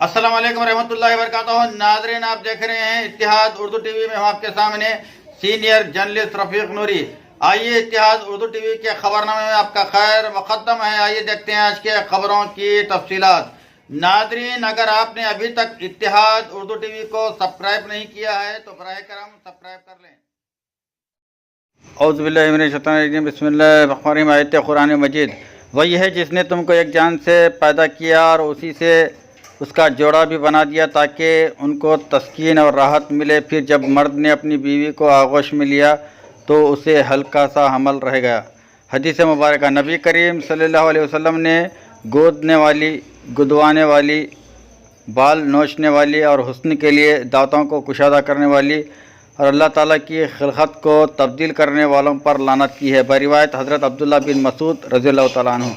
अस्सलाम वालेकुम रहमतुल्लाहि व बरकातहू। नाज़रीन, आप देख रहे हैं इत्तिहाद उर्दू टीवी में। हम आपके सामने सीनियर जर्नलिस्ट रफीक नूरी। आइए इत्तिहाद उर्दू टीवी के खबरनामे में आपका खैर मुक़द्दम है। आइए देखते हैं आज के खबरों की तफसीलात। नाज़रीन, अगर आपने अभी तक इत्तिहाद उर्दू टीवी को सब्सक्राइब नहीं किया है तो बराए करम सब्सक्राइब कर लें। औज़ु बिल्लाहि मिनश शैतानिर रजीम, बिस्मिल्लाहिर रहमानिर रहीम। आयत कुरान मजीद, वही है जिसने तुमको एक जान से पैदा किया और उसी से उसका जोड़ा भी बना दिया ताकि उनको तस्कीन और राहत मिले। फिर जब मर्द ने अपनी बीवी को आगोश में लिया तो उसे हल्का सा हमल रह गया। हदीस मुबारक, नबी करीम सल्लल्लाहु अलैहि वसल्लम ने गोदने वाली, गुदवाने वाली, बाल नोचने वाली और हुस्न के लिए दांतों को कुशादा करने वाली और अल्लाह ताला की खिलकत को तब्दील करने वालों पर लानत की है। बरिवायत हज़रत अब्दुल्ला बिन मसूद रज़ियल्लाहु ताला अन्हु।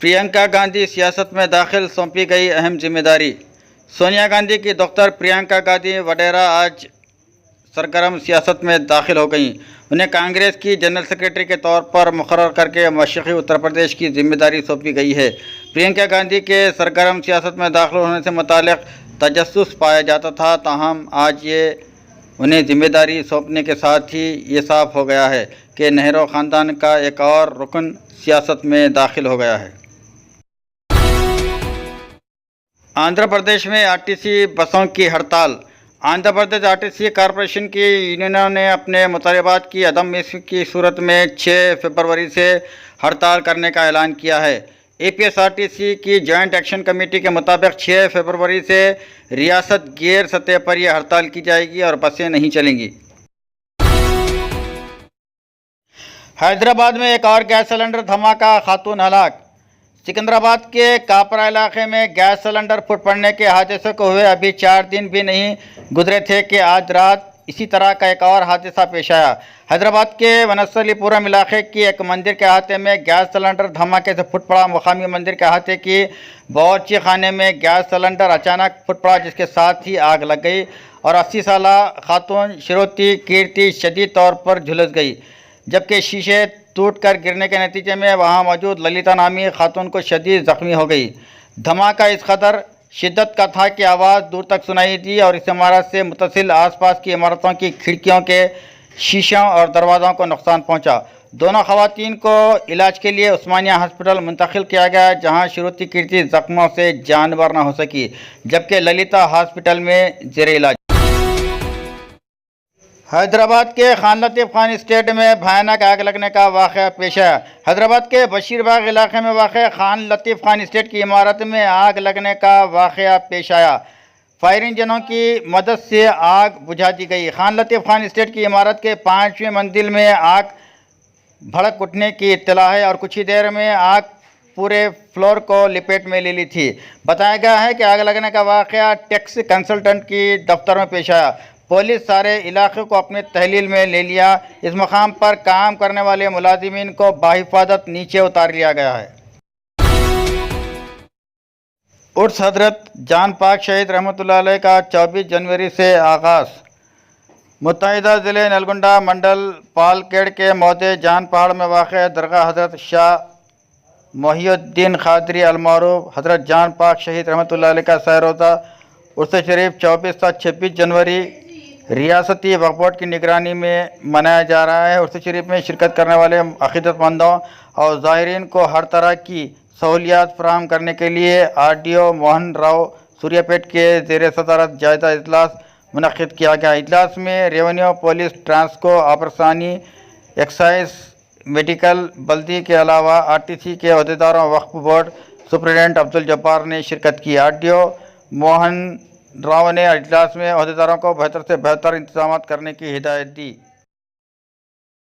प्रियंका गांधी सियासत में दाखिल, सौंपी गई अहम जिम्मेदारी। सोनिया गांधी की दफ्तर प्रियंका गांधी वडेरा आज सरगर्म सियासत में दाखिल हो गईं। उन्हें कांग्रेस की जनरल सेक्रेटरी के तौर पर मुकर्रर करके मशरक़ी उत्तर प्रदेश की जिम्मेदारी सौंपी गई है। प्रियंका गांधी के सरगर्म सियासत में दाखिल होने से मुताल्लिक़ तजस्सुस पाया जाता था, ताहम आज ये उन्हें जिम्मेदारी सौंपने के साथ ही ये साफ हो गया है कि नेहरू ख़ानदान का एक और रुकन सियासत में दाखिल हो गया है। आंध्र प्रदेश में आरटीसी बसों की हड़ताल। आंध्र प्रदेश आरटीसी कॉरपोरेशन की यूनियनों ने अपने मुतालबात की अदम नस्फ़ की सूरत में 6 फरवरी से हड़ताल करने का ऐलान किया है। एपीएसआरटीसी की जॉइंट एक्शन कमेटी के मुताबिक 6 फरवरी से रियासत गैर सतह पर यह हड़ताल की जाएगी और बसें नहीं चलेंगी। हैदराबाद में एक और गैस सिलेंडर धमाका, खातून हलाक। सिकंदराबाद के कापरा इलाके में गैस सिलेंडर फूट पड़ने के हादसे को हुए अभी 4 दिन भी नहीं गुजरे थे कि आज रात इसी तरह का एक और हादसा पेश आया। हैदराबाद के वनस्थलीपुरम इलाके की एक मंदिर के अहाते में गैस सिलेंडर धमाके से फूट पड़ा। मुकामी मंदिर के अहाते की बावर्ची खाने में गैस सिलेंडर अचानक फूट पड़ा, जिसके साथ ही आग लग गई और 80 साला खातून श्रुति कीर्ति शदीद तौर पर झुलस गई, जबकि शीशे टूटकर गिरने के नतीजे में वहां मौजूद ललिता नामी खातून को शदीद ज़ख्मी हो गई। धमाका इस कदर शिद्दत का था कि आवाज़ दूर तक सुनाई दी और इस इमारत से मुतसिल आसपास की इमारतों की खिड़कियों के शीशों और दरवाज़ों को नुकसान पहुंचा। दोनों खवातीन को इलाज के लिए उस्मानिया हॉस्पिटल मुंतकिल किया गया, जहां श्रुति कीर्ति ज़ख्मों से जानवर न हो सकी, जबकि ललिता हॉस्पिटल में ज़ेर इलाज। हैदराबाद के खान लतीफ़ खान एस्टेट में भयानक आग लगने का वाक़या पेश आया। हैदराबाद के बशीरबाग इलाके में वाक़ खान लतीफ़ खान एस्टेट की इमारत में आग लगने का वाक़या पेश आया। फायर इंजनों की मदद से आग बुझा दी गई। खान लतीफ़ खान एस्टेट की इमारत के 5वीं मंजिल में आग भड़क उठने की इत्तला है और कुछ ही देर में आग पूरे फ्लोर को लपेट में ले ली थी। बताया गया है कि आग लगने का वाक़या टैक्स कंसल्टेंट की दफ्तर में पेश आया। पुलिस सारे इलाके को अपने तहलील में ले लिया। इस मकाम पर काम करने वाले मुलाजिमीन को बाहिफाजत नीचे उतार लिया गया है। उर्स हज़रत जान पाक शहीद रहमतुल्लाह अलैह का 24 जनवरी से आगाज़। मुत्तहिदा ज़िले नलगुंडा मंडल पालकेड़ के मौदे जान पहाड़ में वाक़ दरगाह हज़रत शाह मोहिउद्दीन क़ादरी अलमारूफ हज़रत जान पाक शहीद रहमतुल्लाह अलैह का सह-ए-रोज़ा उर्स शरीफ 24 से 26 जनवरी रियासती वक्फ बोर्ड की निगरानी में मनाया जा रहा है। उर्स शरीफ में शिरकत करने वाले अक़ीदतमंदों और ज़ाहिरीन को हर तरह की सहूलियात फराहम करने के लिए आरडीओ मोहन राव सूर्यापेट के ज़ेर सदारत जायज़ा इजलास मुनक़्क़िद किया गया। इजलास में रेवेन्यू, पुलिस, ट्रांसको, आबरसानी, एक्साइज, मेडिकल, बल्दी के अलावा आरटीसी के अहदेदारों, वक्फ बोर्ड सुप्रीडेंट अब्दुल जब्बार ने शिरकत की। आरडीओ मोहन राव ने इजलास में अहदेदारों को बेहतर से बेहतर इंतजाम करने की हिदायत दी।